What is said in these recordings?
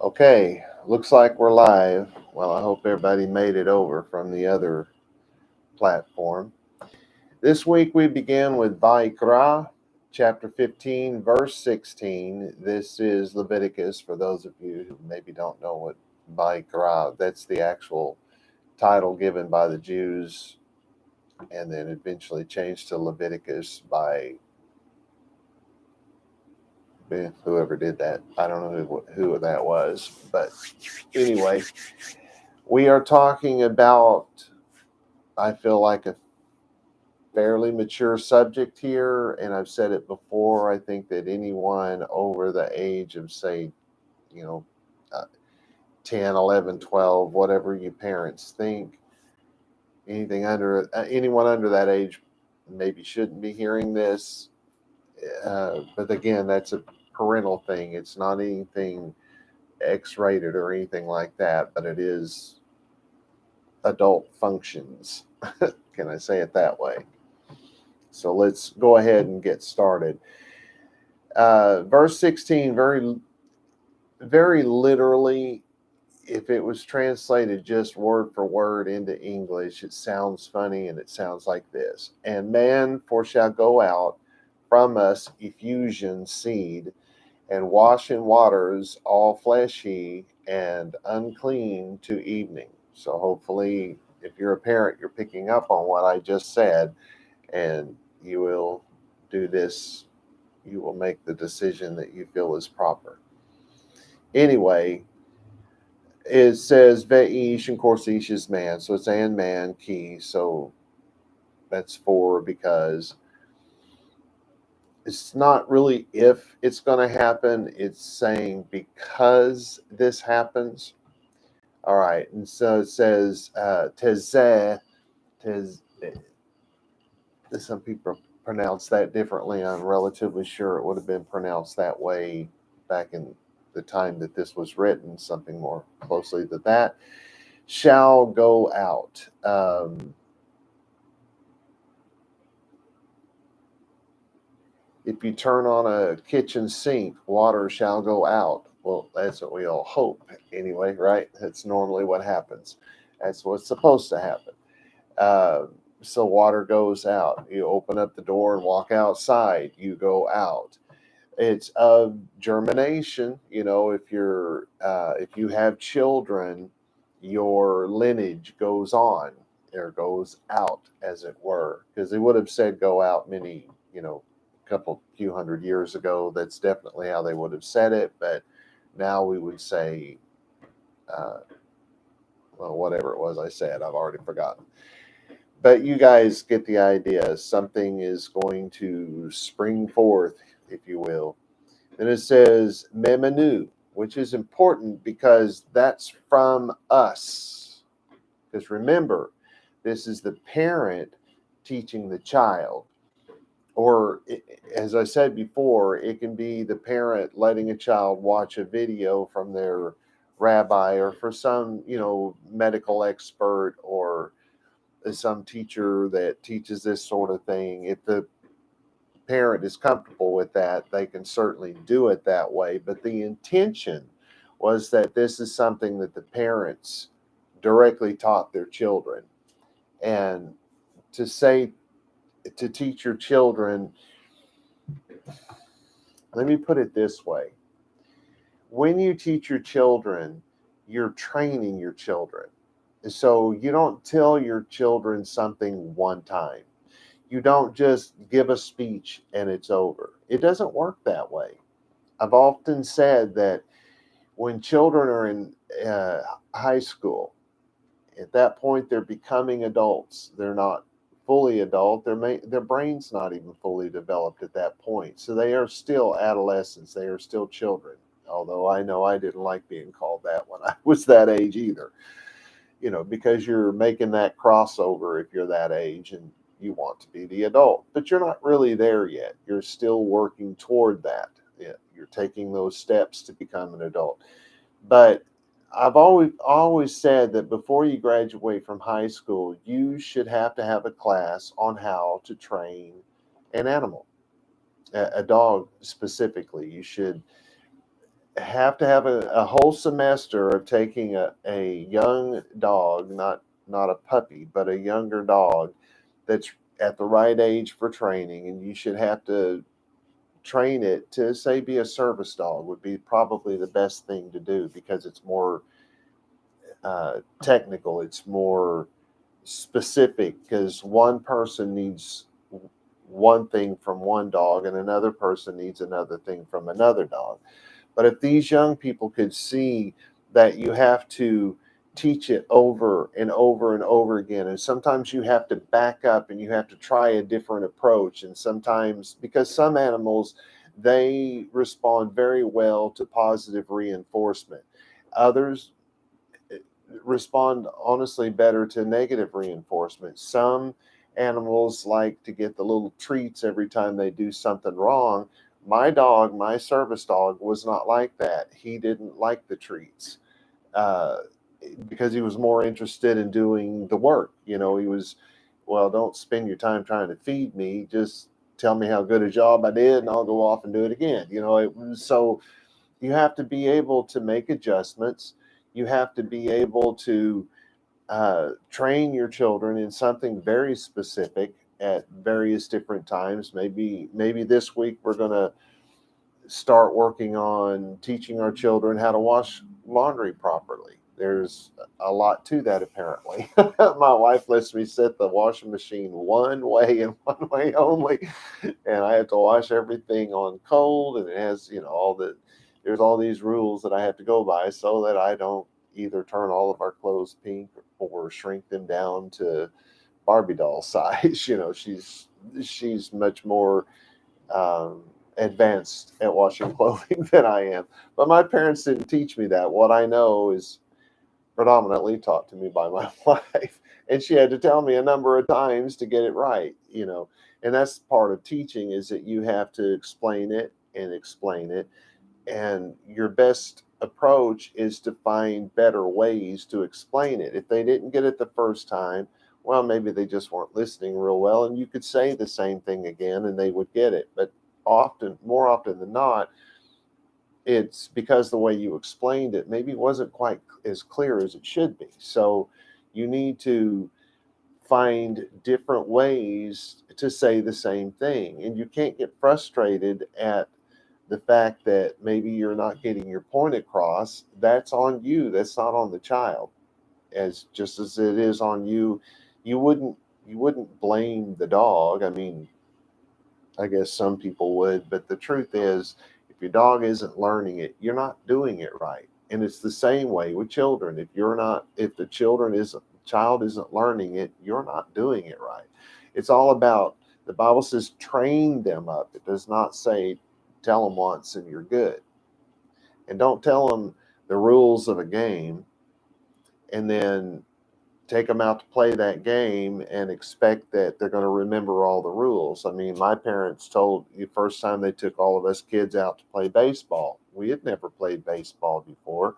Okay, looks like we're live. Well, I hope everybody made it over from the other platform. This week we begin with vaYiqra, chapter 15, verse 16. This is Leviticus for those of you who maybe don't know what vaYiqra, that's the actual title given by the Jews and then eventually changed to Leviticus by whoever did that. I don't know who that was, but anyway, we are talking about, I feel like, a fairly mature subject here, and I've said it before. I think that anyone over the age of, say, you know, uh, 10, 11, 12, whatever you parents think, anyone under that age maybe shouldn't be hearing this. But again, that's a parental thing. It's not anything X-rated or anything like that, but it is adult functions. Can I say it that way? So let's go ahead and get started. Verse 16, very literally, if it was translated just word for word into English, it sounds funny and it sounds like this. And man for shall go out from us effusion seed, and wash in waters all flesh he, and unclean to evening. So hopefully, if you're a parent, you're picking up on what I just said, and you will do this. You will make the decision that you feel is proper. Anyway, it says ve'ish, and of course ish is man, so it's and man key. So that's four, because it's not really if it's going to happen, it's saying because this happens. All right, and so it says tezeh, tez. Some people pronounce that differently. I'm relatively sure it would have been pronounced that way back in the time that this was written, something more closely to that. Shall go out. If you turn on a kitchen sink, water shall go out. Well, that's what we all hope anyway, right? That's normally what happens. That's what's supposed to happen. Uh, so water goes out. You open up the door and walk outside. You go out. It's of germination. If you have children, your lineage goes on or goes out, as it were, because they would have said go out many, few hundred years ago. That's definitely how they would have said it. But now we would say, uh, well, whatever it was I said, I've already forgotten. But you guys get the idea. Something is going to spring forth, if you will. Then it says memenu, which is important because that's from us. Because remember, this is the parent teaching the child. Or, as I said before, it can be the parent letting a child watch a video from their rabbi or for some, medical expert or some teacher that teaches this sort of thing. If the parent is comfortable with that, they can certainly do it that way. But the intention was that this is something that the parents directly taught their children. And to say, to teach your children, let me put it this way. When you teach your children, you're training your children. So you don't tell your children something one time. You don't just give a speech and it's over. It doesn't work that way. I've often said that when children are in high school, at that point they're becoming adults. They're not fully adult. Their brain's not even fully developed at that point. So they are still adolescents. They are still children. Although I know I didn't like being called that when I was that age either. Because you're making that crossover if you're that age and you want to be the adult, but you're not really there yet. You're still working toward that. Yeah, you're taking those steps to become an adult. But I've always said that before you graduate from high school, you should have to have a class on how to train an animal, a dog specifically. You should have to have a whole semester of taking a young dog, not a puppy, but a younger dog that's at the right age for training, and you should have to train it to, say, be a service dog would be probably the best thing to do, because it's more technical, it's more specific, because one person needs one thing from one dog and another person needs another thing from another dog. But if these young people could see that you have to teach it over and over and over again, and sometimes you have to back up and you have to try a different approach, and sometimes, because some animals, they respond very well to positive reinforcement. Others respond honestly better to negative reinforcement. Some animals like to get the little treats every time they do something wrong. My dog, my service dog, was not like that. He didn't like the treats, uh, because he was more interested in doing the work. He was, well, don't spend your time trying to feed me. Just tell me how good a job I did, and I'll go off and do it again. So you have to be able to make adjustments. You have to be able to train your children in something very specific at various different times. Maybe this week we're going to start working on teaching our children how to wash laundry properly. There's a lot to that, apparently. My wife lets me set the washing machine one way and one way only, and I have to wash everything on cold, and it has, there's all these rules that I have to go by so that I don't either turn all of our clothes pink or shrink them down to Barbie doll size. She's much more advanced at washing clothing than I am. But my parents didn't teach me that. What I know is predominantly taught to me by my wife, and she had to tell me a number of times to get it right. And that's part of teaching, is that you have to explain it and explain it, and your best approach is to find better ways to explain it. If they didn't get it the first time, well, maybe they just weren't listening real well, and you could say the same thing again and they would get it. But more often than not, it's because the way you explained it maybe wasn't quite as clear as it should be. So you need to find different ways to say the same thing, and you can't get frustrated at the fact that maybe you're not getting your point across. That's on you. That's not on the child. As just as it is on you, you wouldn't blame the dog. I mean, I guess some people would, but the truth is, if your dog isn't learning it, you're not doing it right. And it's the same way with children. If the child isn't learning it, you're not doing it right. It's all about, the Bible says, train them up. It does not say tell them once and you're good. And don't tell them the rules of a game and then take them out to play that game and expect that they're going to remember all the rules. I mean, my parents told the first time they took all of us kids out to play baseball. We had never played baseball before,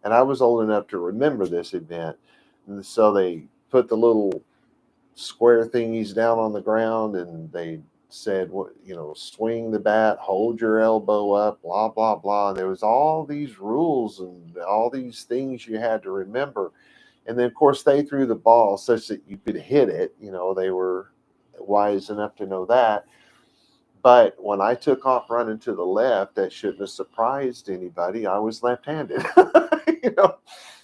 and I was old enough to remember this event. And so they put the little square thingies down on the ground, and they said, swing the bat, hold your elbow up, blah, blah, blah. And there was all these rules and all these things you had to remember. And then, of course, they threw the ball such that you could hit it. They were wise enough to know that. But when I took off running to the left, that shouldn't have surprised anybody. I was left-handed,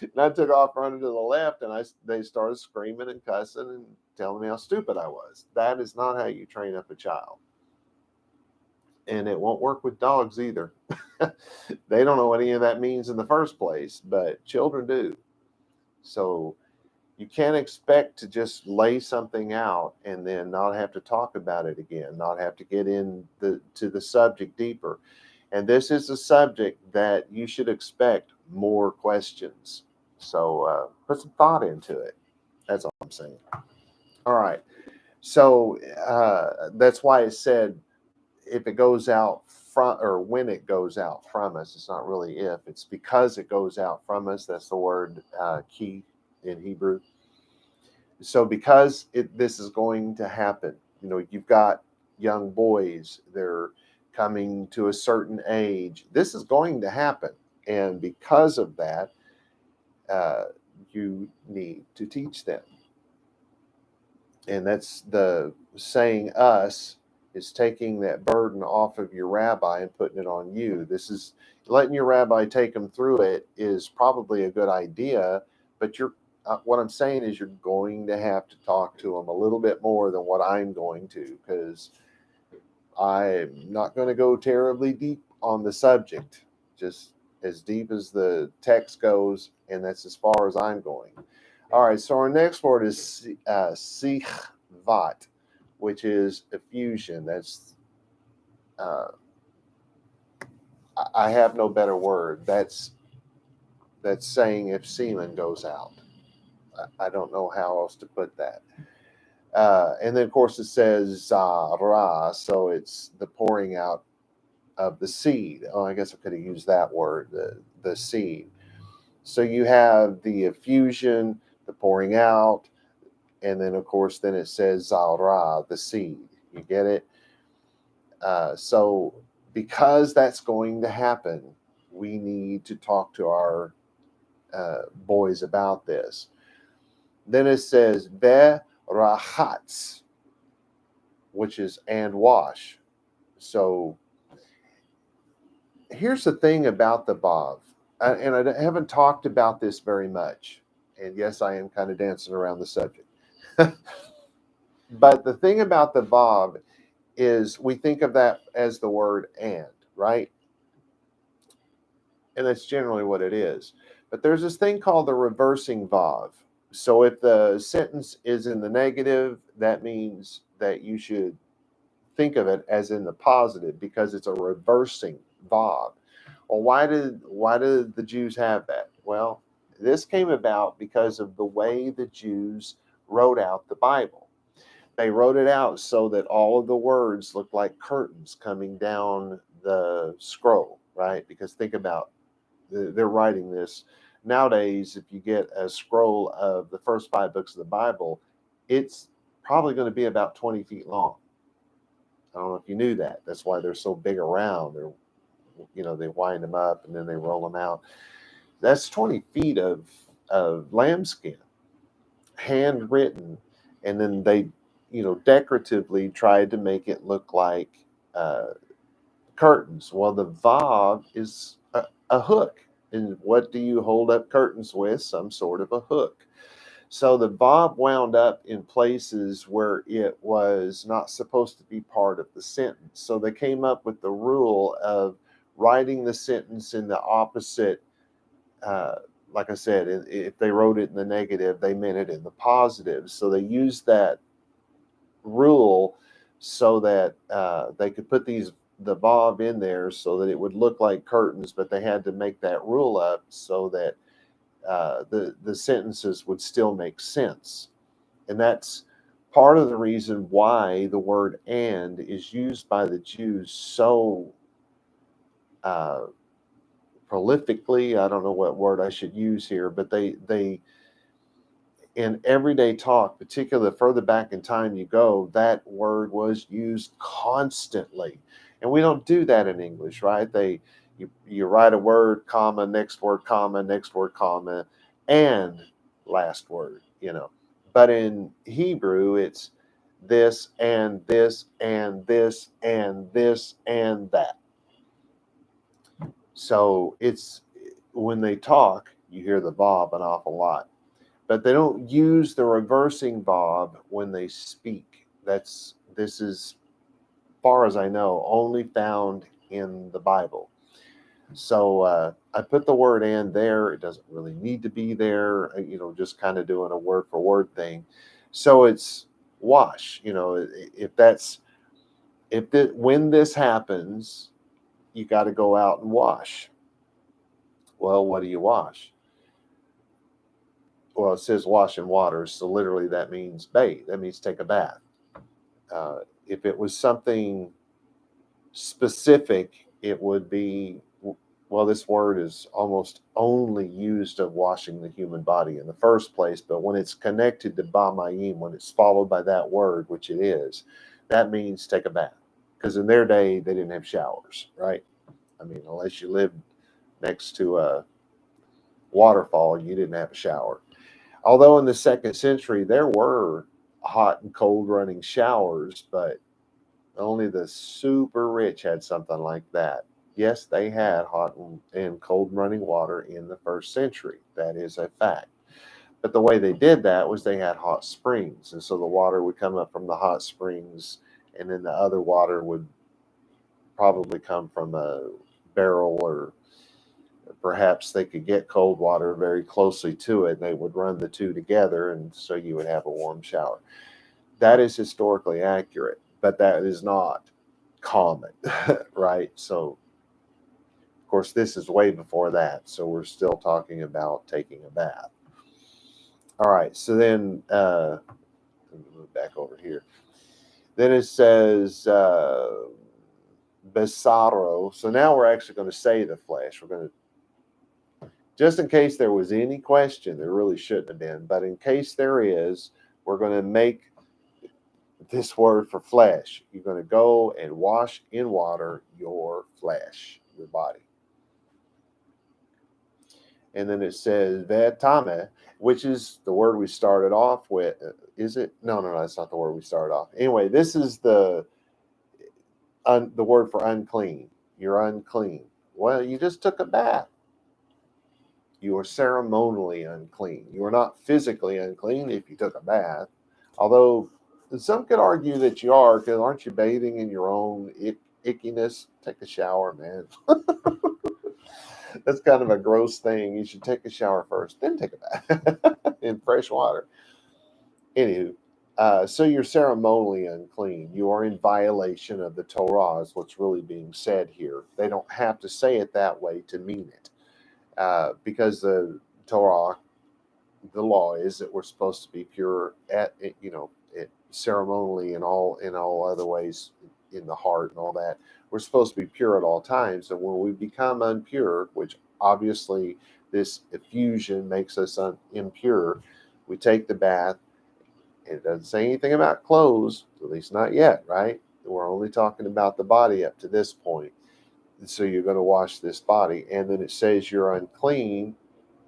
And I took off running to the left, and they started screaming and cussing and telling me how stupid I was. That is not how you train up a child, and it won't work with dogs either. They don't know what any of that means in the first place, but children do. So you can't expect to just lay something out and then not have to talk about it again, not have to get to the subject deeper. And this is a subject that you should expect more questions. So put some thought into it. That's all I'm saying. All right. So that's why it said, if it goes out from, or when it goes out from us, it's not really if, it's because it goes out from us. That's the word ki in Hebrew. So because this is going to happen, you've got young boys, they're coming to a certain age. This is going to happen. And because of that, you need to teach them. And that's the saying us is taking that burden off of your rabbi and putting it on you. This is letting your rabbi take them through it is probably a good idea, but what I'm saying is you're going to have to talk to them a little bit more than what I'm going to, because I'm not going to go terribly deep on the subject, just as deep as the text goes, and that's as far as I'm going. All right, so our next word is sichvat, which is effusion. That's I have no better word. That's saying if semen goes out. I don't know how else to put that. And then, of course, it says zara, so it's the pouring out of the seed. Oh, I guess I could have used that word, the seed. So you have the effusion, the pouring out, and then, of course, then it says zara, the seed. You get it? So because that's going to happen, we need to talk to our boys about this. Then it says rahatz, which is and wash. So here's the thing about the vav, and I haven't talked about this very much. And yes, I am kind of dancing around the subject. But the thing about the vav is we think of that as the word and, right? And that's generally what it is. But there's this thing called the reversing vav. So if the sentence is in the negative, that means that you should think of it as in the positive because it's a reversing vav. Well, why did the Jews have that? Well, this came about because of the way the Jews wrote out the Bible. They wrote it out so that all of the words looked like curtains coming down the scroll, right? Because think about, they're writing this. Nowadays, if you get a scroll of the first 5 books of the Bible, it's probably going to be about 20 feet long. I don't know if you knew that. That's why they're so big around. They wind them up and then they roll them out. That's 20 feet of lambskin, handwritten, and then they, decoratively tried to make it look like curtains. Well, the vav is a hook. And what do you hold up curtains with? Some sort of a hook. So the vav wound up in places where it was not supposed to be part of the sentence. So they came up with the rule of writing the sentence in the opposite. Like I said, if they wrote it in the negative, they meant it in the positive. So they used that rule so that they could put the vav in there so that it would look like curtains, but they had to make that rule up so that the sentences would still make sense. And that's part of the reason why the word and is used by the Jews so prolifically. I don't know what word I should use here, but they in everyday talk, particularly the further back in time you go, that word was used constantly. And we don't do that in English, right? You write a word, comma, next word, comma, and last word, But in Hebrew, it's this and this and this and this and that. So it's when they talk, you hear the vav an awful lot. But they don't use the reversing vav when they speak. This is, far as I know, only found in the Bible. So I put the word and there. It doesn't really need to be there, just kind of doing a word for word thing. So it's wash, when this happens, you got to go out and wash. Well, what do you wash? Well, it says wash in water, so literally that means bathe. That means take a bath. If it was something specific, it would be, well, this word is almost only used of washing the human body in the first place, but when it's connected to vaYiqra, when it's followed by that word, which it is, that means take a bath. because in their day, they didn't have showers, right? I mean, unless you lived next to a waterfall, you didn't have a shower. Although in the 2nd century, there were hot and cold running showers, but only the super rich had something like that. Yes, they had hot and cold running water in the 1st century. That is a fact. But the way they did that was they had hot springs. And so the water would come up from the hot springs, and then the other water would probably come from a barrel, or perhaps they could get cold water very closely to it, and they would run the two together, and so you would have a warm shower. That is historically accurate, but that is not common, right? So, of course, this is way before that, so we're still talking about taking a bath. All right, so then let me move back over here. Then it says besaro. So now we're actually going to say the flesh. We're going to, just in case there was any question, there really shouldn't have been, but in case there is, we're going to make this word for flesh. You're going to go and wash in water your flesh, your body. And then it says vetame, which is the word we started off with. Is it? No, that's not the word we started off. Anyway, this is the word for unclean. You're unclean. Well, you just took a bath. You are ceremonially unclean. You are not physically unclean if you took a bath. Although some could argue that you are, because aren't you bathing in your own ickiness? Take a shower, man. That's kind of a gross thing. You should take a shower first, then take a bath in fresh water. Anywho, so you're ceremonially unclean. You are in violation of the Torah, is what's really being said here. They don't have to say it that way to mean it, because the Torah, the law is that we're supposed to be pure ceremonially and all other ways, in the heart and all that. We're supposed to be pure at all times, and when we become impure, which obviously this effusion makes us impure, we take the bath. It doesn't say anything about clothes, at least not yet, right? We're only talking about the body up to this point. And so you're going to wash this body, and then it says you're unclean.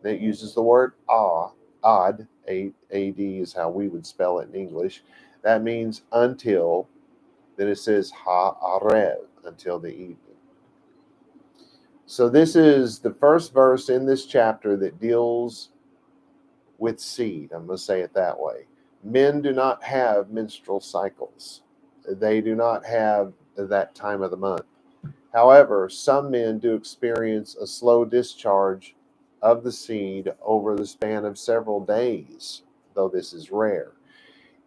It uses the word ad, A-D is how we would spell it in English. That means until. Then it says ha'arev, until the evening. So this is the first verse in this chapter that deals with seed. I'm going to say it that way. Men do not have menstrual cycles. They do not have that time of the month. However, some men do experience a slow discharge of the seed over the span of several days, though this is rare.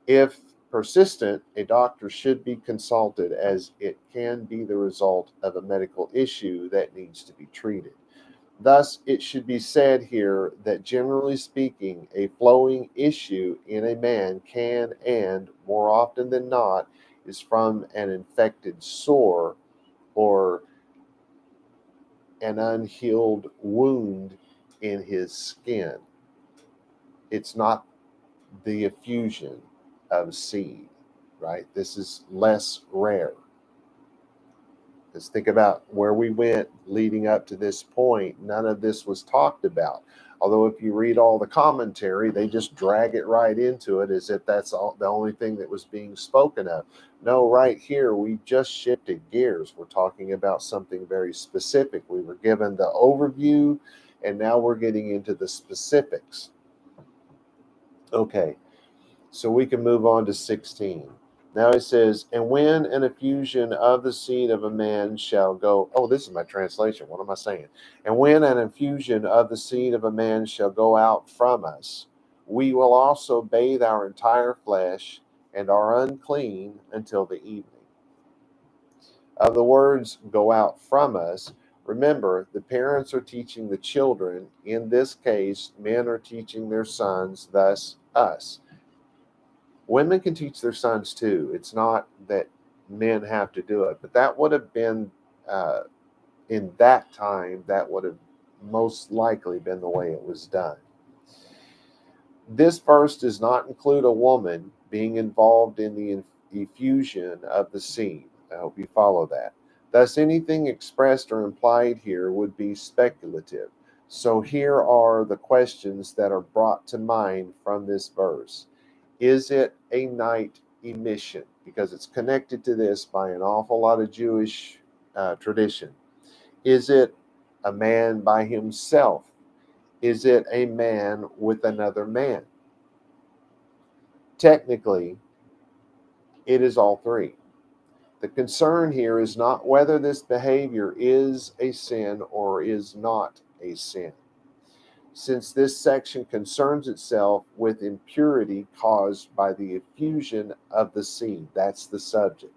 If persistent, a doctor should be consulted, as it can be the result of a medical issue that needs to be treated. Thus, it should be said here that generally speaking, a flowing issue in a man can, and more often than not, is from an infected sore or an unhealed wound in his skin. It's not the effusion of seed, right? This is less rare. Let's think about where we went leading up to this point. None of this was talked about. Although if you read all the commentary, they just drag it right into it as if that's the only thing that was being spoken of. No, right here, we just shifted gears. We're talking about something very specific. We were given the overview, and now we're getting into the specifics. Okay, so we can move on to 16. Now it says, and when an effusion of the seed of a man shall go, oh, this is my translation. What am I saying? And when an effusion of the seed of a man shall go out from us, we will also bathe our entire flesh and are unclean until the evening. Of the words go out from us, remember, the parents are teaching the children. In this case, men are teaching their sons, thus us. Women can teach their sons too. It's not that men have to do it, but that would have been, in that time, that would have most likely been the way it was done. This verse does not include a woman being involved in the effusion of the seed. I hope you follow that. Thus, anything expressed or implied here would be speculative. So here are the questions that are brought to mind from this verse. Is it a night emission? Because it's connected to this by an awful lot of Jewish tradition. Is it a man by himself? Is it a man with another man? Technically, it is all three. The concern here is not whether this behavior is a sin or is not a sin, since this section concerns itself with impurity caused by the effusion of the seed. That's the subject.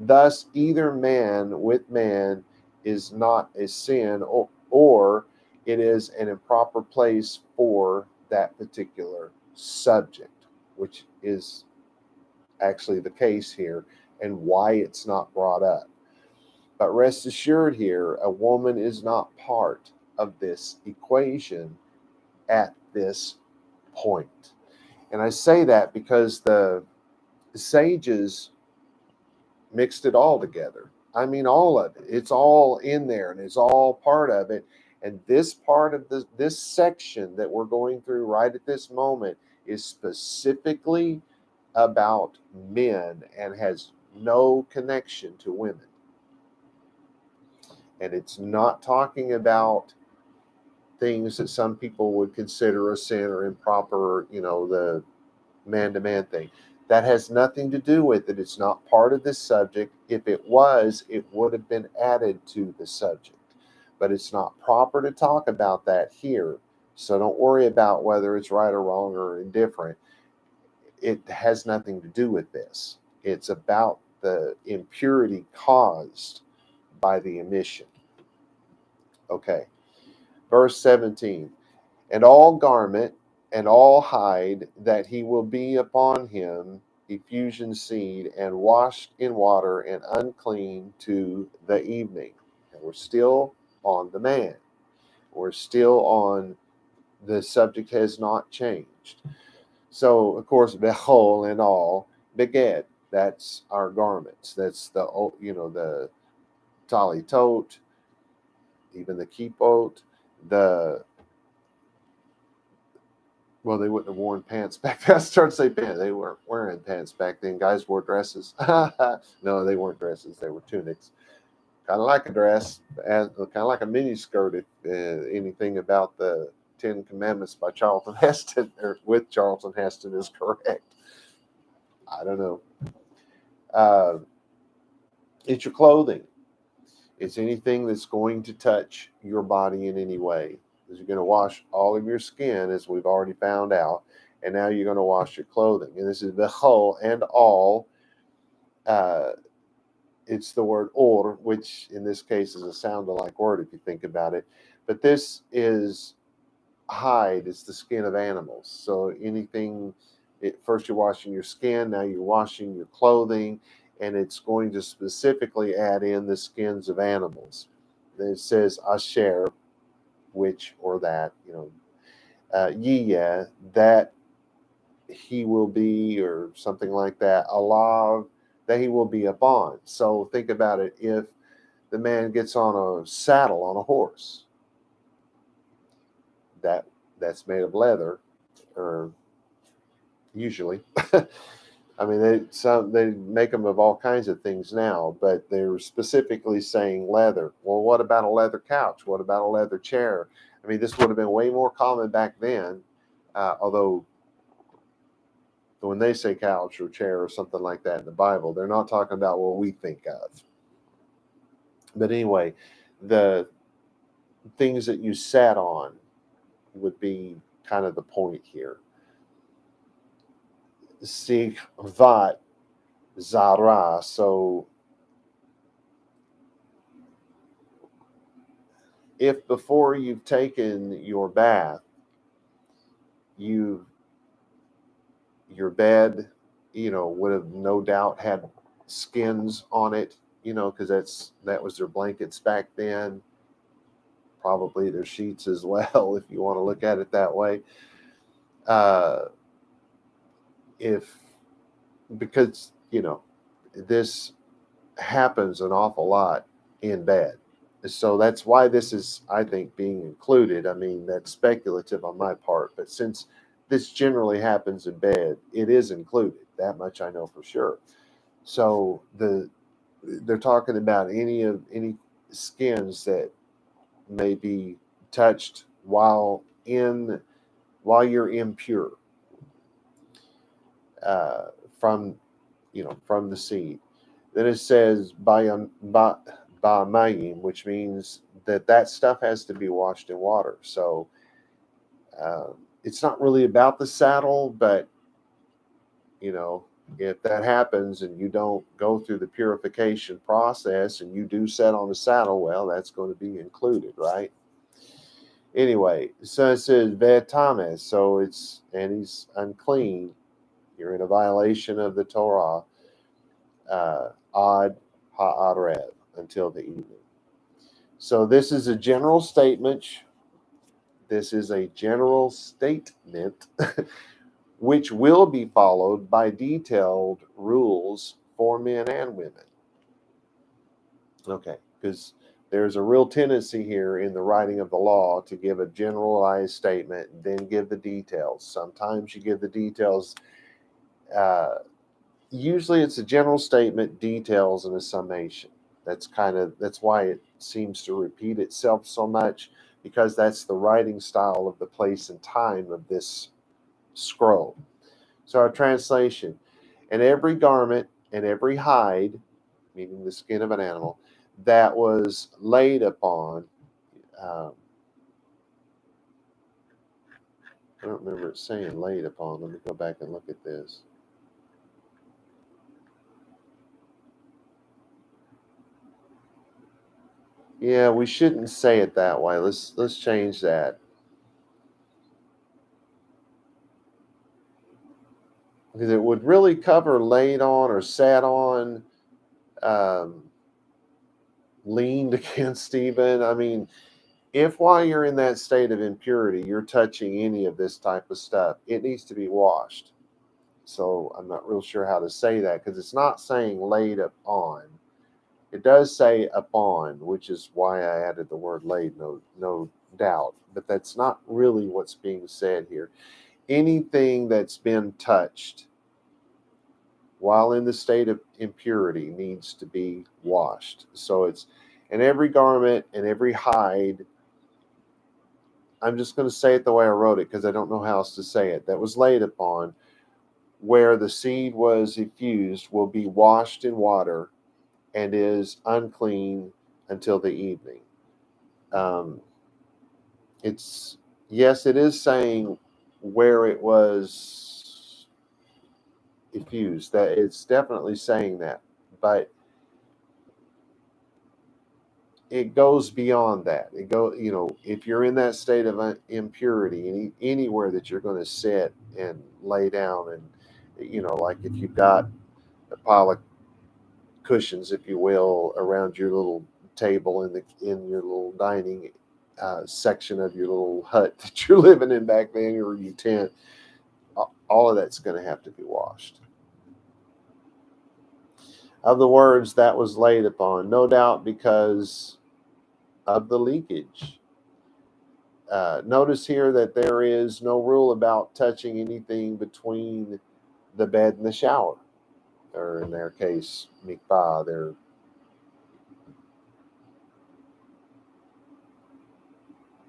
Thus, either man with man is not a sin, or it is an improper place for that particular subject, which is actually the case here and why it's not brought up. But rest assured here, a woman is not part of this equation at this point. And I say that because the sages mixed it all together. I mean, all of it. It's all in there and it's all part of it. And this part of this section that we're going through right at this moment is specifically about men and has no connection to women. And it's not talking about things that some people would consider a sin or improper, the man-to-man thing. That has nothing to do with it. It's not part of this subject. If it was, it would have been added to the subject. But it's not proper to talk about that here. So don't worry about whether it's right or wrong or indifferent. It has nothing to do with this. It's about the impurity caused by the emission. Okay. Verse 17. And all garment and all hide that he will be upon him, effusion seed, and washed in water and unclean to the evening. And we're still on the man. We're still on the subject has not changed. So, of course, behol and all, beged, that's our garments. That's the talitot, even the kippot, well, they wouldn't have worn pants back then. I started to say pants. They weren't wearing pants back then. Guys wore dresses. No, they weren't dresses. They were tunics. Kind of like a dress, kind of like a mini skirt. If anything about the Ten Commandments by Charlton Heston, or with Charlton Heston, is correct. I don't know. It's your clothing. It's anything that's going to touch your body in any way. Because you're going to wash all of your skin, as we've already found out, and now you're going to wash your clothing. And this is bechol and all. It's the word or, which in this case is a sound-alike word if you think about it. But this is hide. It's the skin of animals. So anything, first you're washing your skin, now you're washing your clothing, and it's going to specifically add in the skins of animals. It says asher, which or that, yiyah, that he will be, or something like that, alav, that he will be upon. So think about it. If the man gets on a saddle on a horse, that's made of leather, or usually. I mean, they make them of all kinds of things now, but they're specifically saying leather. Well, what about a leather couch? What about a leather chair? I mean, this would have been way more common back then, although when they say couch or chair or something like that in the Bible, they're not talking about what we think of. But anyway, the things that you sat on would be kind of the point here. Sikvat zara. So if before you've taken your bath, your bed, would have no doubt had skins on it, because that was their blankets back then. Probably their sheets as well, if you want to look at it that way. Because this happens an awful lot in bed. So that's why this is, I think, being included. I mean, that's speculative on my part, but since this generally happens in bed, it is included. That much I know for sure. So they're talking about any skins that may be touched while you're impure uh, from from the seed. Then it says mayim, which means that stuff has to be washed in water. So uh, it's not really about the saddle, but if that happens and you don't go through the purification process and you do set on the saddle, well, that's going to be included, right? Anyway, so it says vetames, so he's unclean. You're in a violation of the Torah, ad ha'arev, until the evening. So this is a general statement. This is a general statement which will be followed by detailed rules for men and women. Okay, because there's a real tendency here in the writing of the law to give a generalized statement and then give the details. Sometimes you give the details. Usually it's a general statement, details, and a summation. That's why it seems to repeat itself so much, because that's the writing style of the place and time of this scroll. So our translation: and every garment and every hide, meaning the skin of an animal, that was laid upon. Um, I don't remember it saying laid upon. Let me go back and look at this. Yeah, we shouldn't say it that way. Let's change that. Because it would really cover laid on or sat on, um, leaned against even. I mean, if while you're in that state of impurity, you're touching any of this type of stuff, it needs to be washed. So I'm not real sure how to say that, because it's not saying laid upon. It does say upon, which is why I added the word laid, no doubt. But that's not really what's being said here. Anything that's been touched while in the state of impurity needs to be washed. So it's, and every garment and every hide, I'm just going to say it the way I wrote it because I don't know how else to say it, that was laid upon, where the seed was effused, will be washed in water and is unclean until the evening. Um, it's, yes, it is saying where it was effused. That it's definitely saying that, but it goes beyond that. If you're in that state of impurity, anywhere that you're going to sit and lay down, and like if you've got a pile of cushions, if you will, around your little table in your little dining section of your little hut that you're living in back then, or your tent, all of that's going to have to be washed. Of the words that was laid upon, no doubt because of the leakage. Notice here that there is no rule about touching anything between the bed and the shower, or in their case, mikvah.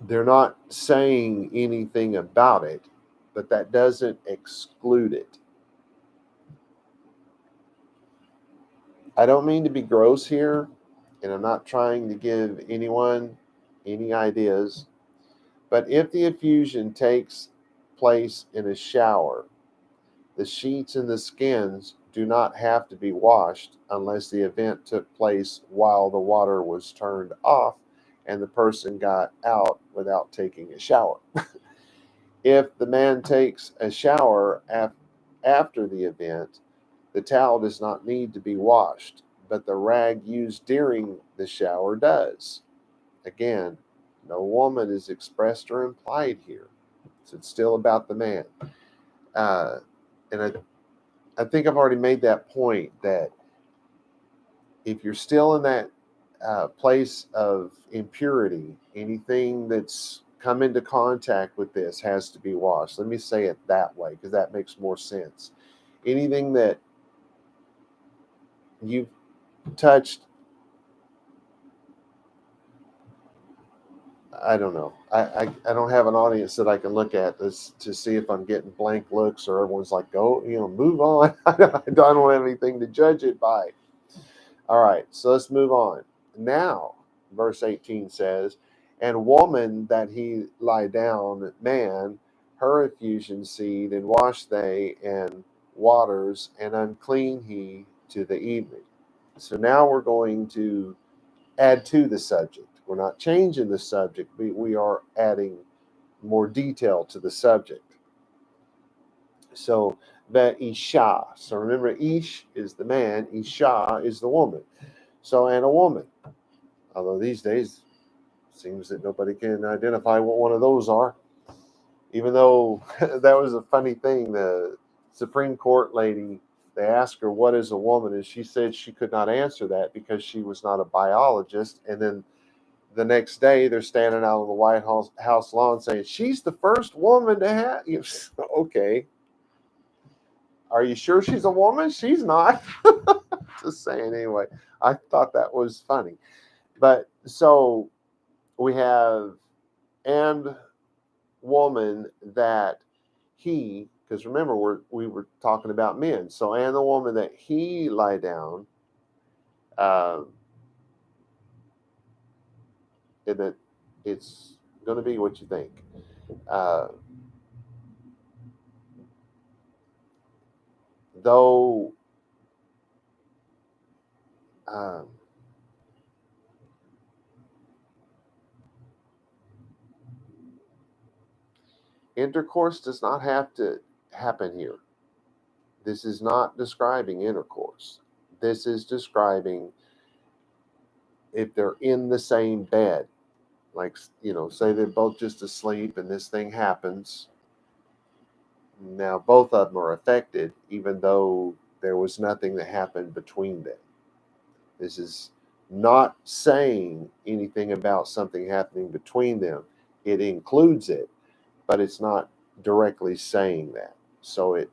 They're not saying anything about it, but that doesn't exclude it. I don't mean to be gross here, and I'm not trying to give anyone any ideas, but if the effusion takes place in a shower, the sheets and the skins do not have to be washed unless the event took place while the water was turned off and the person got out without taking a shower. If the man takes a shower after the event, the towel does not need to be washed, but the rag used during the shower does. Again, no woman is expressed or implied here. So it's still about the man. And I think I've already made that point, that if you're still in that place of impurity, anything that's come into contact with this has to be washed. Let me say it that way because that makes more sense. Anything that you've touched, I don't know. I don't have an audience that I can look at this to see if I'm getting blank looks or everyone's like, go, move on. I don't have anything to judge it by. All right, so let's move on. Now, verse 18 says, and woman that he lie down, man, her effusion seed, and wash they, and waters, and unclean he to the evening. So now we're going to add to the subject. We're not changing the subject, we are adding more detail to the subject. So, vaYiqra. So remember, Ish is the man, Isha is the woman. So, and a woman. Although these days, it seems that nobody can identify what one of those are. Even though that was a funny thing, the Supreme Court lady, they asked her, what is a woman? And she said she could not answer that because she was not a biologist. And then the next day, they're standing out on the White House lawn saying, she's the first woman to have. Okay. Are you sure she's a woman? She's not. Just saying anyway. I thought that was funny. But so we have, and woman that he, because remember we were talking about men. So, and the woman that he lie down, and that it's going to be what you think. Though intercourse does not have to happen here. This is not describing intercourse. This is describing if they're in the same bed. Like, say they're both just asleep and this thing happens. Now, both of them are affected, even though there was nothing that happened between them. This is not saying anything about something happening between them. It includes it, but it's not directly saying that. So it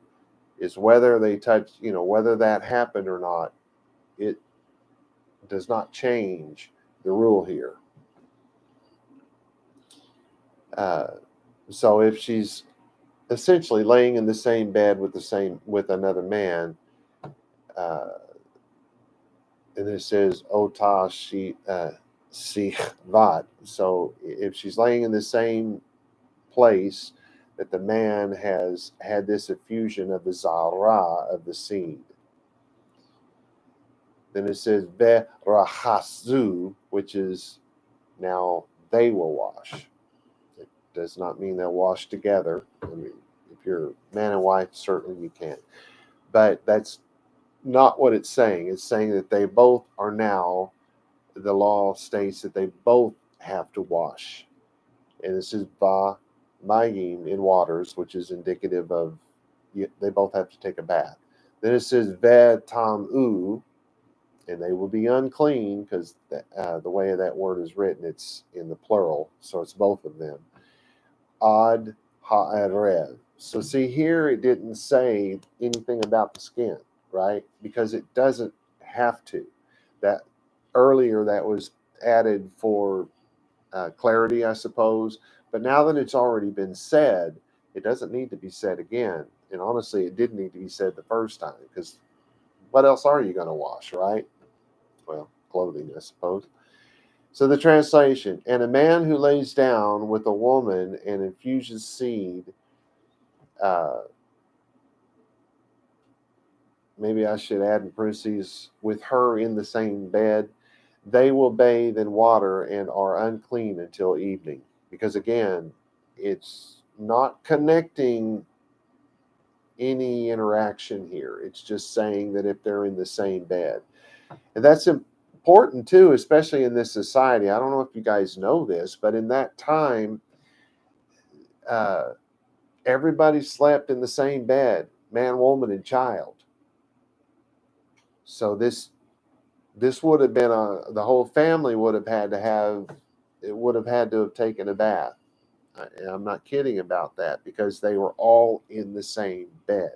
is whether they touch, whether that happened or not, it does not change the rule here. So if she's essentially laying in the same bed with another man, and it says Ota Sichvat. So if she's laying in the same place that the man has had this effusion of the Zara of the seed. Then it says Verachazu, which is now they will wash. It does not mean they'll wash together. I mean, if you're man and wife, certainly you can. But that's not what it's saying. It's saying that they both are now, the law states that they both have to wash. And this is vaYim in waters, which is indicative of they both have to take a bath. Then it says Vetamu, and they will be unclean, because the way that word is written, it's in the plural, so it's both of them. Ad ha'erev. So see here, it didn't say anything about the skin, right? Because it doesn't have to. That earlier that was added for clarity, I suppose. But now that it's already been said, it doesn't need to be said again. And honestly, it didn't need to be said the first time, because what else are you going to wash, right? Well, clothing, I suppose. So the translation, and a man who lays down with a woman and infuses seed, maybe I should add in parentheses, with her in the same bed, they will bathe in water and are unclean until evening. Because again, it's not connecting any interaction here. It's just saying that if they're in the same bed. And that's important too, especially in this society. I don't know if you guys know this, but in that time, everybody slept in the same bed, man, woman, and child. So this This would have been the whole family would have had to have taken a bath. I'm not kidding about that, because they were all in the same bed.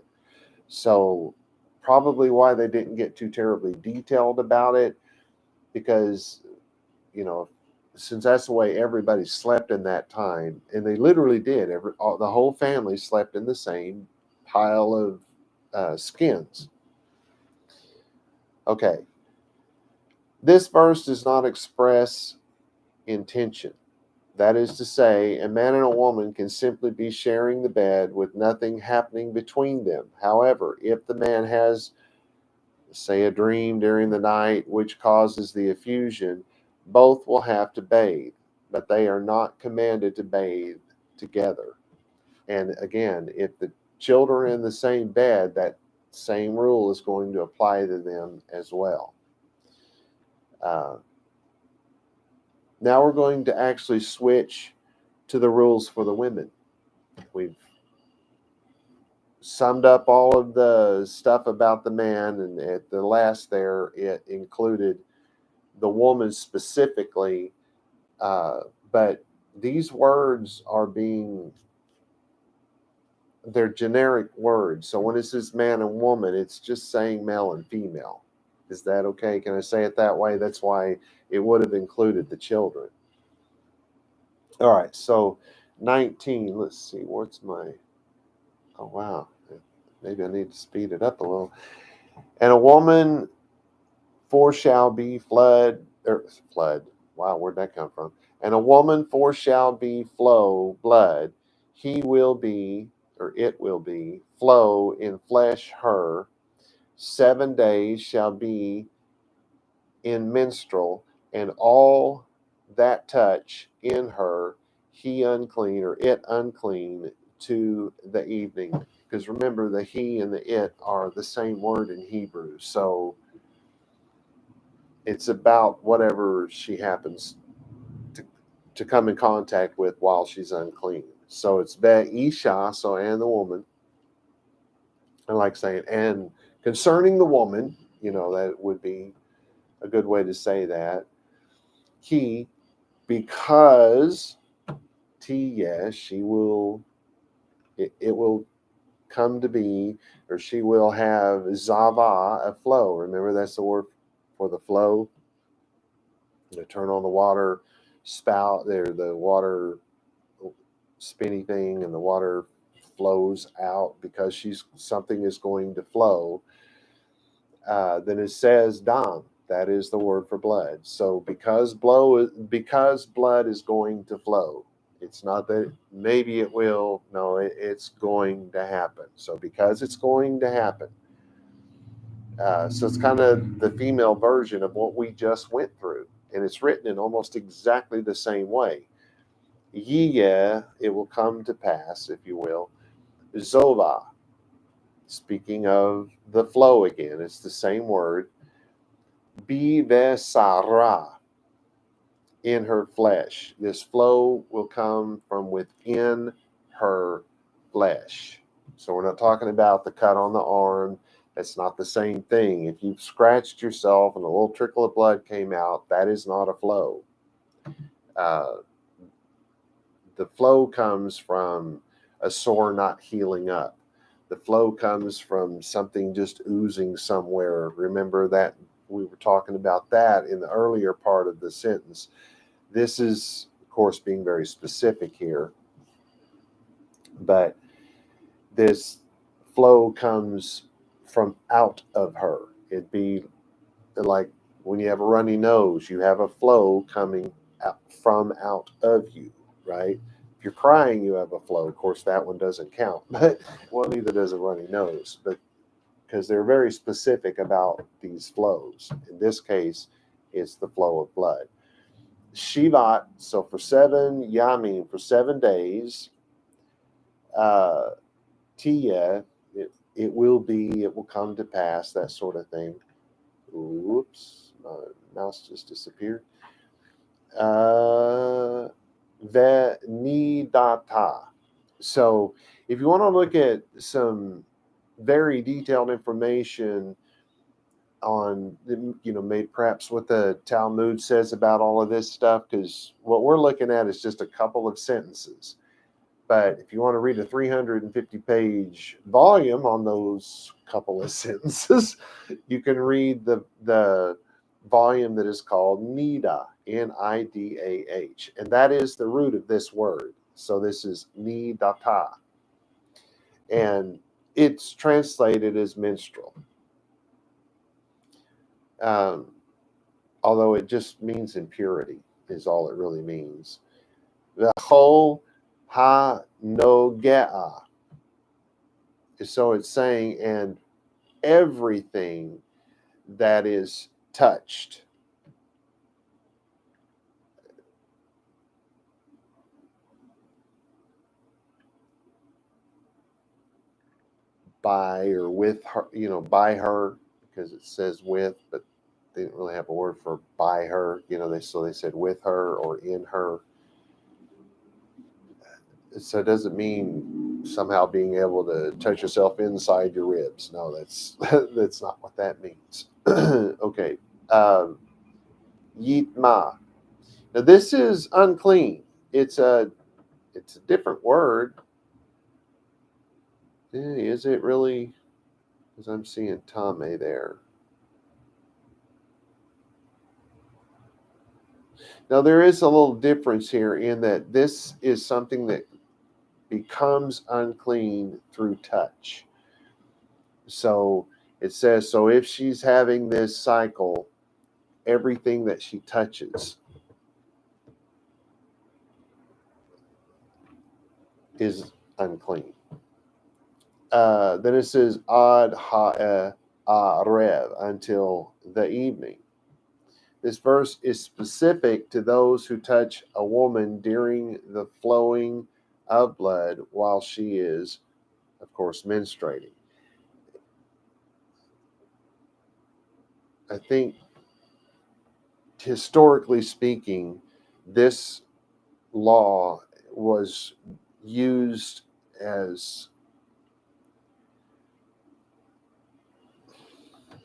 So probably why they didn't get too terribly detailed about it, because, you know, since that's the way everybody slept in that time, and they literally did. The whole family slept in the same pile of skins. Okay, this verse does not express intention. That is to say, a man and a woman can simply be sharing the bed with nothing happening between them. However, if the man has, say, a dream during the night which causes the effusion, both will have to bathe, but they are not commanded to bathe together. And again, if the children are in the same bed, that same rule is going to apply to them as well. Uh, Now we're going to actually switch to the rules for the women. We've summed up all of the stuff about the man, and at the last there, it included the woman specifically. But these words they're generic words. So when it says man and woman, it's just saying male and female. Is that okay? Can I say it that way? That's why it would have included the children. All right, so 19. Let's see, what's my. Oh, wow. Maybe I need to speed it up a little. And a woman for shall be flood. Wow, where'd that come from? And a woman for shall be flow blood. He will be, or it will be, flow in flesh her. 7 days shall be in menstrual, and all that touch in her, he unclean, or it unclean to the evening. Because remember, the he and the it are the same word in Hebrew. So it's about whatever she happens to come in contact with while she's unclean. So it's vaYisha, so and the woman. I like saying, and concerning the woman, that would be a good way to say that. He, because yes, she will, it will come to be, or she will have zava, a flow. Remember, that's the word for the flow. Turn on the water spout there, the water spinny thing, and the water flows out because something is going to flow. Then it says dam. That is the word for blood. So because blood is going to flow, it's not that maybe it will. No, it's going to happen. So because it's going to happen. So it's kind of the female version of what we just went through. And it's written in almost exactly the same way. Yiyeh, it will come to pass, if you will. Zova, speaking of the flow again, it's the same word. Bivesara, in her flesh. This flow will come from within her flesh. So we're not talking about the cut on the arm. That's not the same thing. If you've scratched yourself and a little trickle of blood came out, that is not a flow. The flow comes from a sore not healing up. The flow comes from something just oozing somewhere. Remember that we were talking about that in the earlier part of the sentence. This is, of course, being very specific here, but this flow comes from out of her. It'd be like when you have a runny nose, you have a flow coming out from out of you, right? If you're crying, you have a flow. Of course, that one doesn't count, but well, neither does a runny nose. But because they're very specific about these flows. In this case, it's the flow of blood. Shivat, so for 7 yamim, for 7 days, Tia, it will come to pass, that sort of thing. Oops, my mouse just disappeared. Venidata. So if you want to look at some very detailed information on, maybe perhaps what the Talmud says about all of this stuff, because what we're looking at is just a couple of sentences. But if you want to read a 350-page volume on those couple of sentences, you can read the volume that is called Nida, Nidah, and that is the root of this word. So this is Nidata, and it's translated as minstrel. Although it just means impurity is all it really means. V'chol ha-nogea. So it's saying, and everything that is touched. By or with her, by her, because it says with, but they didn't really have a word for by her. They said with her or in her. So it doesn't mean somehow being able to touch yourself inside your ribs. No, that's that's not what that means. Okay. Yitma. Now this is unclean. It's a different word. Is it really? Because I'm seeing Tame there. Now there is a little difference here in that this is something that becomes unclean through touch. So it says, so if she's having this cycle, everything that she touches is unclean. Then it says ad ha'arev, until the evening. This verse is specific to those who touch a woman during the flowing of blood while she is, of course, menstruating. I think, historically speaking, this law was used as,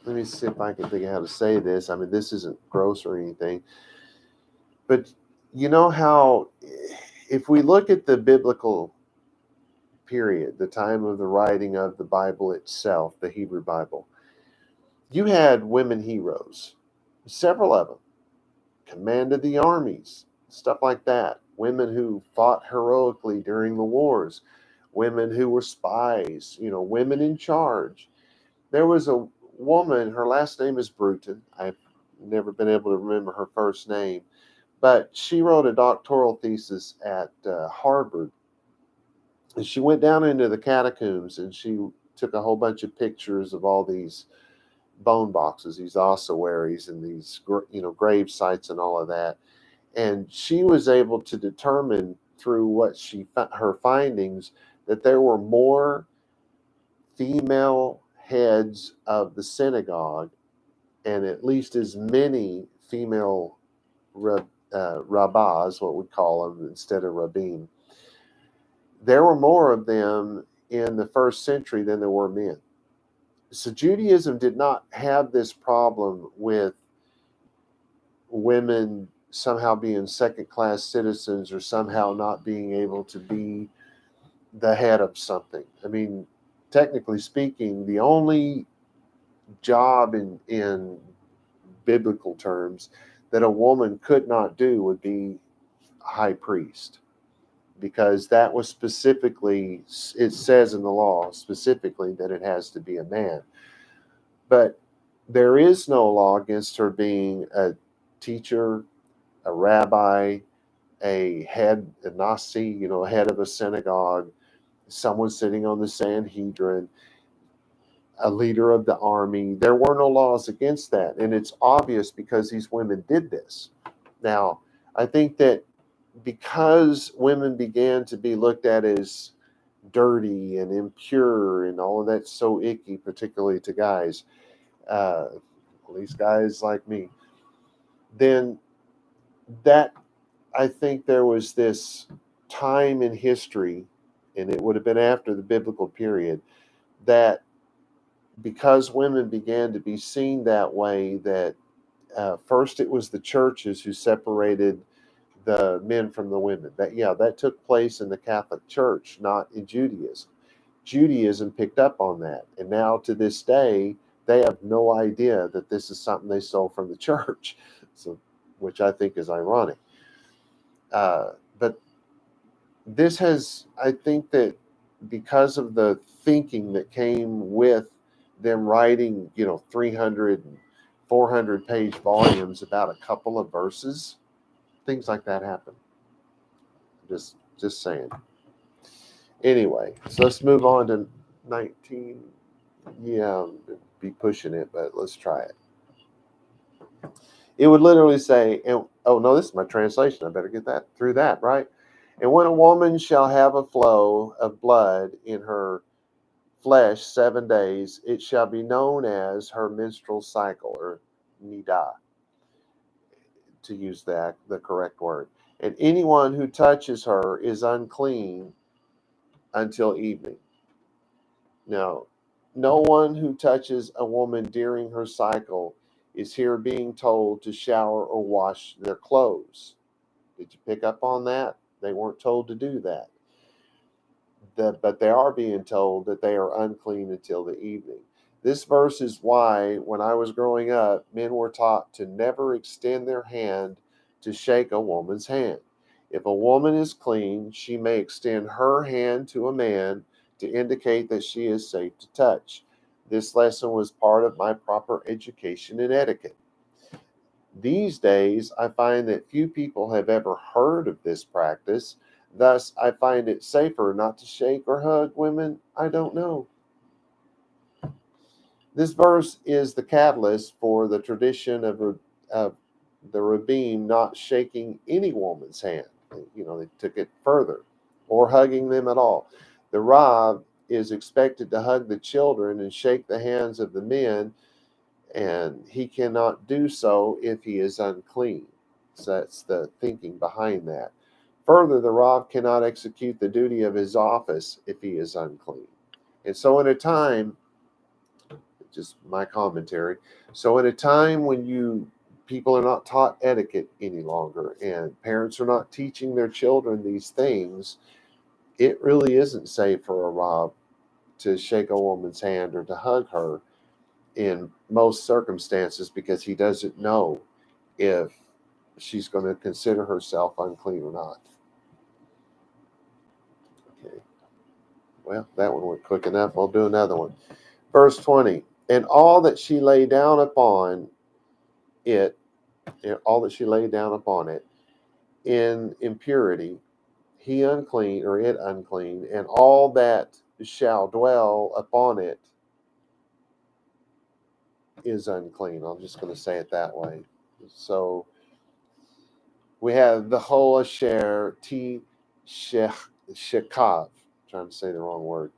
let me see if I can think of how to say this. I mean, this isn't gross or anything, but you know how, if we look at the biblical period, the time of the writing of the Bible itself, the Hebrew Bible, you had women heroes, several of them, commanded the armies, stuff like that. Women who fought heroically during the wars, women who were spies, women in charge. There was a woman, her last name is Bruton. I've never been able to remember her first name, but she wrote a doctoral thesis at Harvard. And she went down into the catacombs and she took a whole bunch of pictures of all these bone boxes, these ossuaries, and these grave sites and all of that. And she was able to determine through what her findings that there were more female heads of the synagogue and at least as many female rabbis, what we call them instead of rabbin. There were more of them in the first century than there were men. So Judaism did not have this problem with women somehow being second-class citizens or somehow not being able to be the head of something. I mean, technically speaking, the only job in biblical terms that a woman could not do would be high priest, because that was specifically, it says in the law specifically that it has to be a man. But there is no law against her being a teacher, a rabbi, a head, a nasi, a head of a synagogue, someone sitting on the Sanhedrin, a leader of the army. There were no laws against that. And it's obvious because these women did this. Now, I think that because women began to be looked at as dirty and impure and all of that so icky, particularly to guys, at least guys like me, then that, I think there was this time in history, and it would have been after the biblical period, that because women began to be seen that way, that first it was the churches who separated the men from the women. That took place in the Catholic Church, not in Judaism. Judaism picked up on that, and now to this day they have no idea that this is something they stole from the church, so which I think is ironic. But this has, I think that because of the thinking that came with them writing, 300 and 400 page volumes about a couple of verses, things like that happen. Just saying. Anyway, so let's move on to 19. Yeah, be pushing it, but let's try it. It would literally say, and oh no, this is my translation. I better get that through that, right? And when a woman shall have a flow of blood in her flesh 7 days, it shall be known as her menstrual cycle, or nidah, to use the correct word. And anyone who touches her is unclean until evening. Now, no one who touches a woman during her cycle is here being told to shower or wash their clothes. Did you pick up on that? They weren't told to do that. But they are being told that they are unclean until the evening. This verse is why, when I was growing up, men were taught to never extend their hand to shake a woman's hand. If a woman is clean, she may extend her hand to a man to indicate that she is safe to touch. This lesson was part of my proper education in etiquette. These days, I find that few people have ever heard of this practice. Thus, I find it safer not to shake or hug women I don't know. This verse is the catalyst for the tradition of the Rabbim not shaking any woman's hand. They took it further, or hugging them at all. The Rav is expected to hug the children and shake the hands of the men, and he cannot do so if he is unclean. So that's the thinking behind that. Further, the Rav cannot execute the duty of his office if he is unclean. And so in a time, just my commentary, so in a time when people are not taught etiquette any longer, and parents are not teaching their children these things, it really isn't safe for a Rav to shake a woman's hand or to hug her in most circumstances, because he doesn't know if she's going to consider herself unclean or not. Okay. Well, that one went quick enough. I'll do another one. Verse 20. And all that she lay down upon it, in impurity, he unclean, or it unclean, and all that shall dwell upon it is unclean. I'm just going to say it that way. So we have the whole asher ti shekav. Trying to say the wrong word.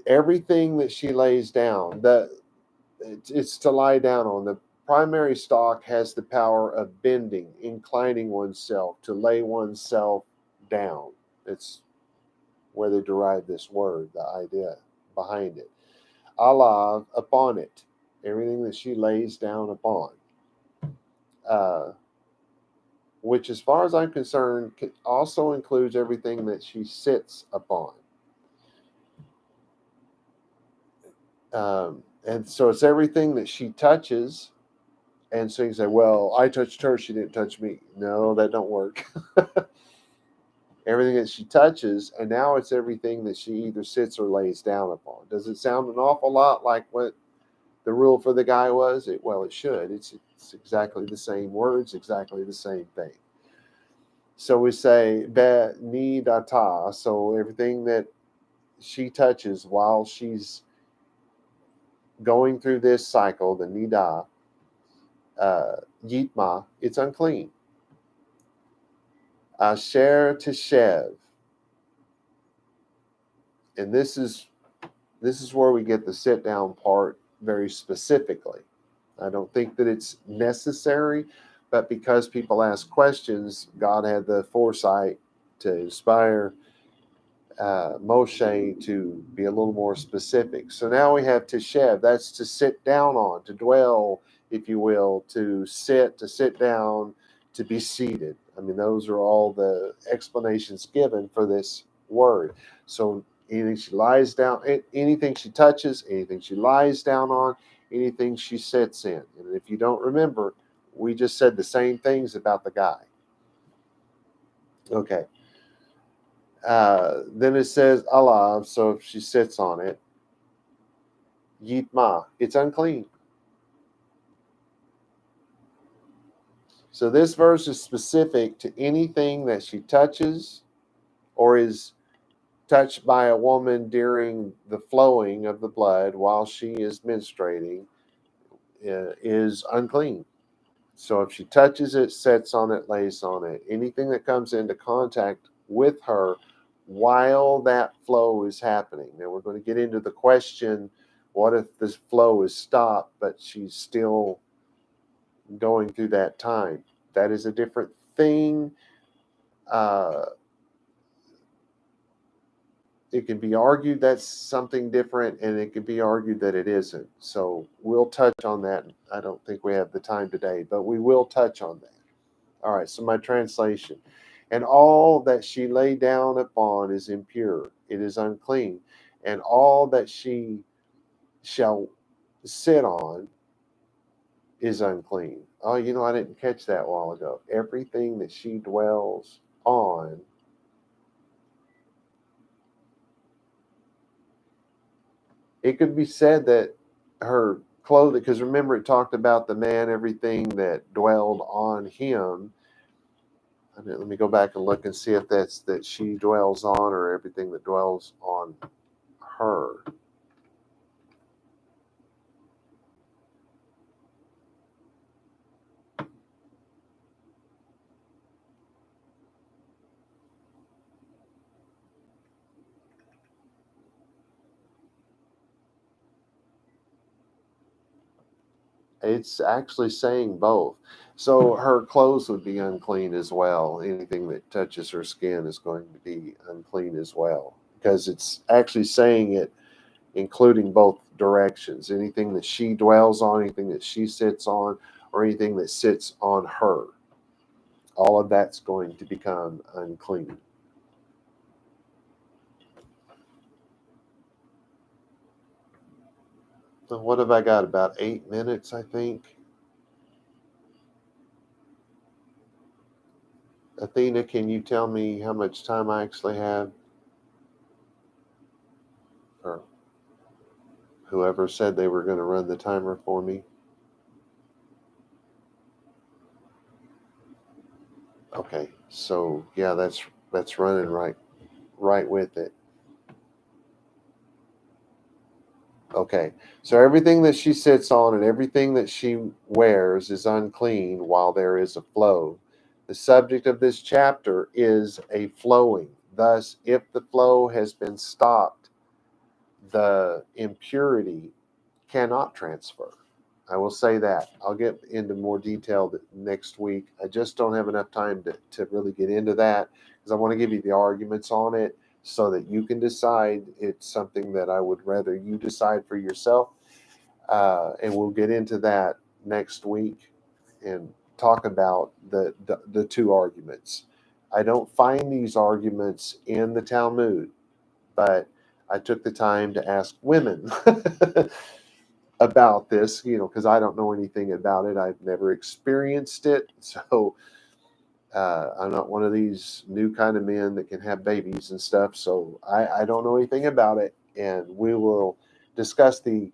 Everything that she lays down, it's to lie down on. The primary stalk has the power of bending, inclining oneself, to lay oneself down. It's where they derive this word, the idea behind it. Alav, upon it. Everything that she lays down upon. Which, as far as I'm concerned, also includes everything that she sits upon. And so it's everything that she touches. And so you say, well, I touched her, she didn't touch me. No, that don't work. Everything that she touches, and now it's everything that she either sits or lays down upon. Does it sound an awful lot like what the rule for the guy was? Well, it should. It's exactly the same words, exactly the same thing. So we say, be nidata, so everything that she touches while she's going through this cycle, the nidah, yitma, it's unclean. Asher teshev, and this is where we get the sit down part very specifically. I don't think that it's necessary, but because people ask questions, God had the foresight to inspire Moshe to be a little more specific. So now we have teshev. That's to sit down on, to dwell, if you will, to sit down, to be seated. I mean, those are all the explanations given for this word. So anything she lies down, anything she touches, anything she lies down on, anything she sits in. And if you don't remember, we just said the same things about the guy. Okay. Then it says alav, so if she sits on it, yitma, it's unclean. So this verse is specific to anything that she touches or is touched by a woman during the flowing of the blood while she is menstruating is unclean. So if she touches it, sits on it, lays on it, anything that comes into contact with her while that flow is happening. Now we're going to get into the question, what if this flow is stopped, but she's still going through that time? That is a different thing. It can be argued that's something different, and it can be argued that it isn't. So we'll touch on that. I don't think we have the time today, but we will touch on that. All right, so my translation. And all that she lay down upon is impure. It is unclean. And all that she shall sit on is unclean. Oh, I didn't catch that a while ago. Everything that she dwells on it could be said that her clothing, because remember it talked about the man, everything that dwelled on him. Let me go back and look and see if that's that she dwells on or everything that dwells on her. It's actually saying both. So her clothes would be unclean as well. Anything that touches her skin is going to be unclean as well, because it's actually saying it including both directions. Anything that she dwells on, anything that she sits on, or anything that sits on her. All of that's going to become unclean. So what have I got? About 8 minutes, I think. Athena, can you tell me how much time I actually have? Or whoever said they were going to run the timer for me. Okay, so yeah, that's running right with it. Okay, so everything that she sits on and everything that she wears is unclean while there is a flow. The subject of this chapter is a flowing. Thus, if the flow has been stopped, the impurity cannot transfer. I will say that. I'll get into more detail next week. I just don't have enough time to really get into that because I want to give you the arguments on it so that you can decide. It's something that I would rather you decide for yourself. And we'll get into that next week and talk about the two arguments. I don't find these arguments in the Talmud, but I took the time to ask women about this, because I don't know anything about it. I've never experienced it. So I'm not one of these new kind of men that can have babies and stuff. So I don't know anything about it. And we will discuss the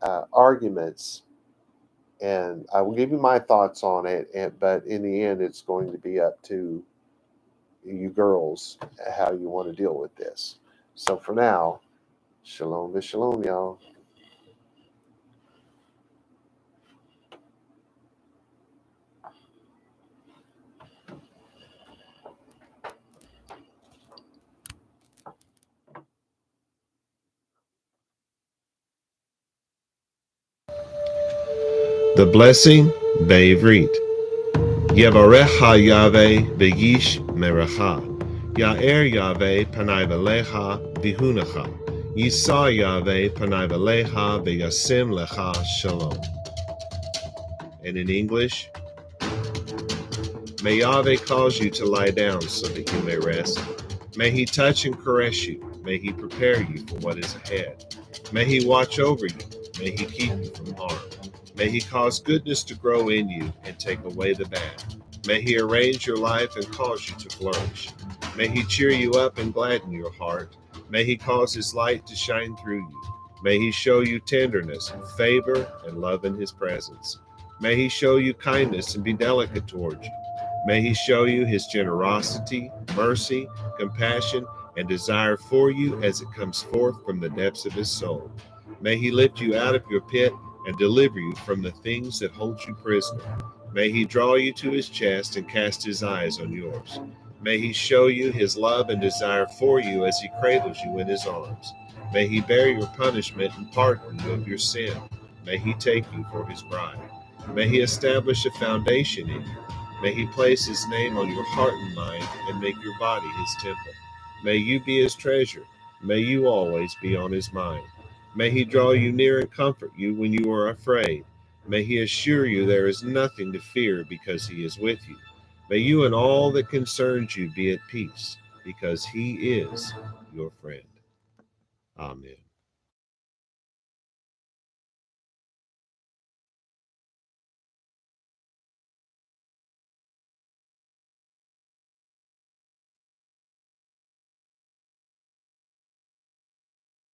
arguments and I will give you my thoughts on it. But in the end, it's going to be up to you girls how you want to deal with this. So for now, shalom v'shalom, y'all. The blessing, vaYiqra. Yevarecha Yahweh v'yish meracha. Ya'er Yahweh panai velecha vihunacha. Yisa Yahweh panai velecha veyasim lecha shalom. And in English, may Yahweh cause you to lie down so that you may rest. May he touch and caress you. May he prepare you for what is ahead. May he watch over you. May he keep you from harm. May he cause goodness to grow in you and take away the bad. May he arrange your life and cause you to flourish. May he cheer you up and gladden your heart. May he cause his light to shine through you. May he show you tenderness, favor, and love in his presence. May he show you kindness and be delicate towards you. May he show you his generosity, mercy, compassion, and desire for you as it comes forth from the depths of his soul. May he lift you out of your pit and deliver you from the things that hold you prisoner. May he draw you to his chest and cast his eyes on yours. May he show you his love and desire for you as he cradles you in his arms. May he bear your punishment and pardon you of your sin. May he take you for his bride. May he establish a foundation in you. May he place his name on your heart and mind and make your body his temple. May you be his treasure. May you always be on his mind. May he draw you near and comfort you when you are afraid. May he assure you there is nothing to fear because he is with you. May you and all that concerns you be at peace because he is your friend. Amen.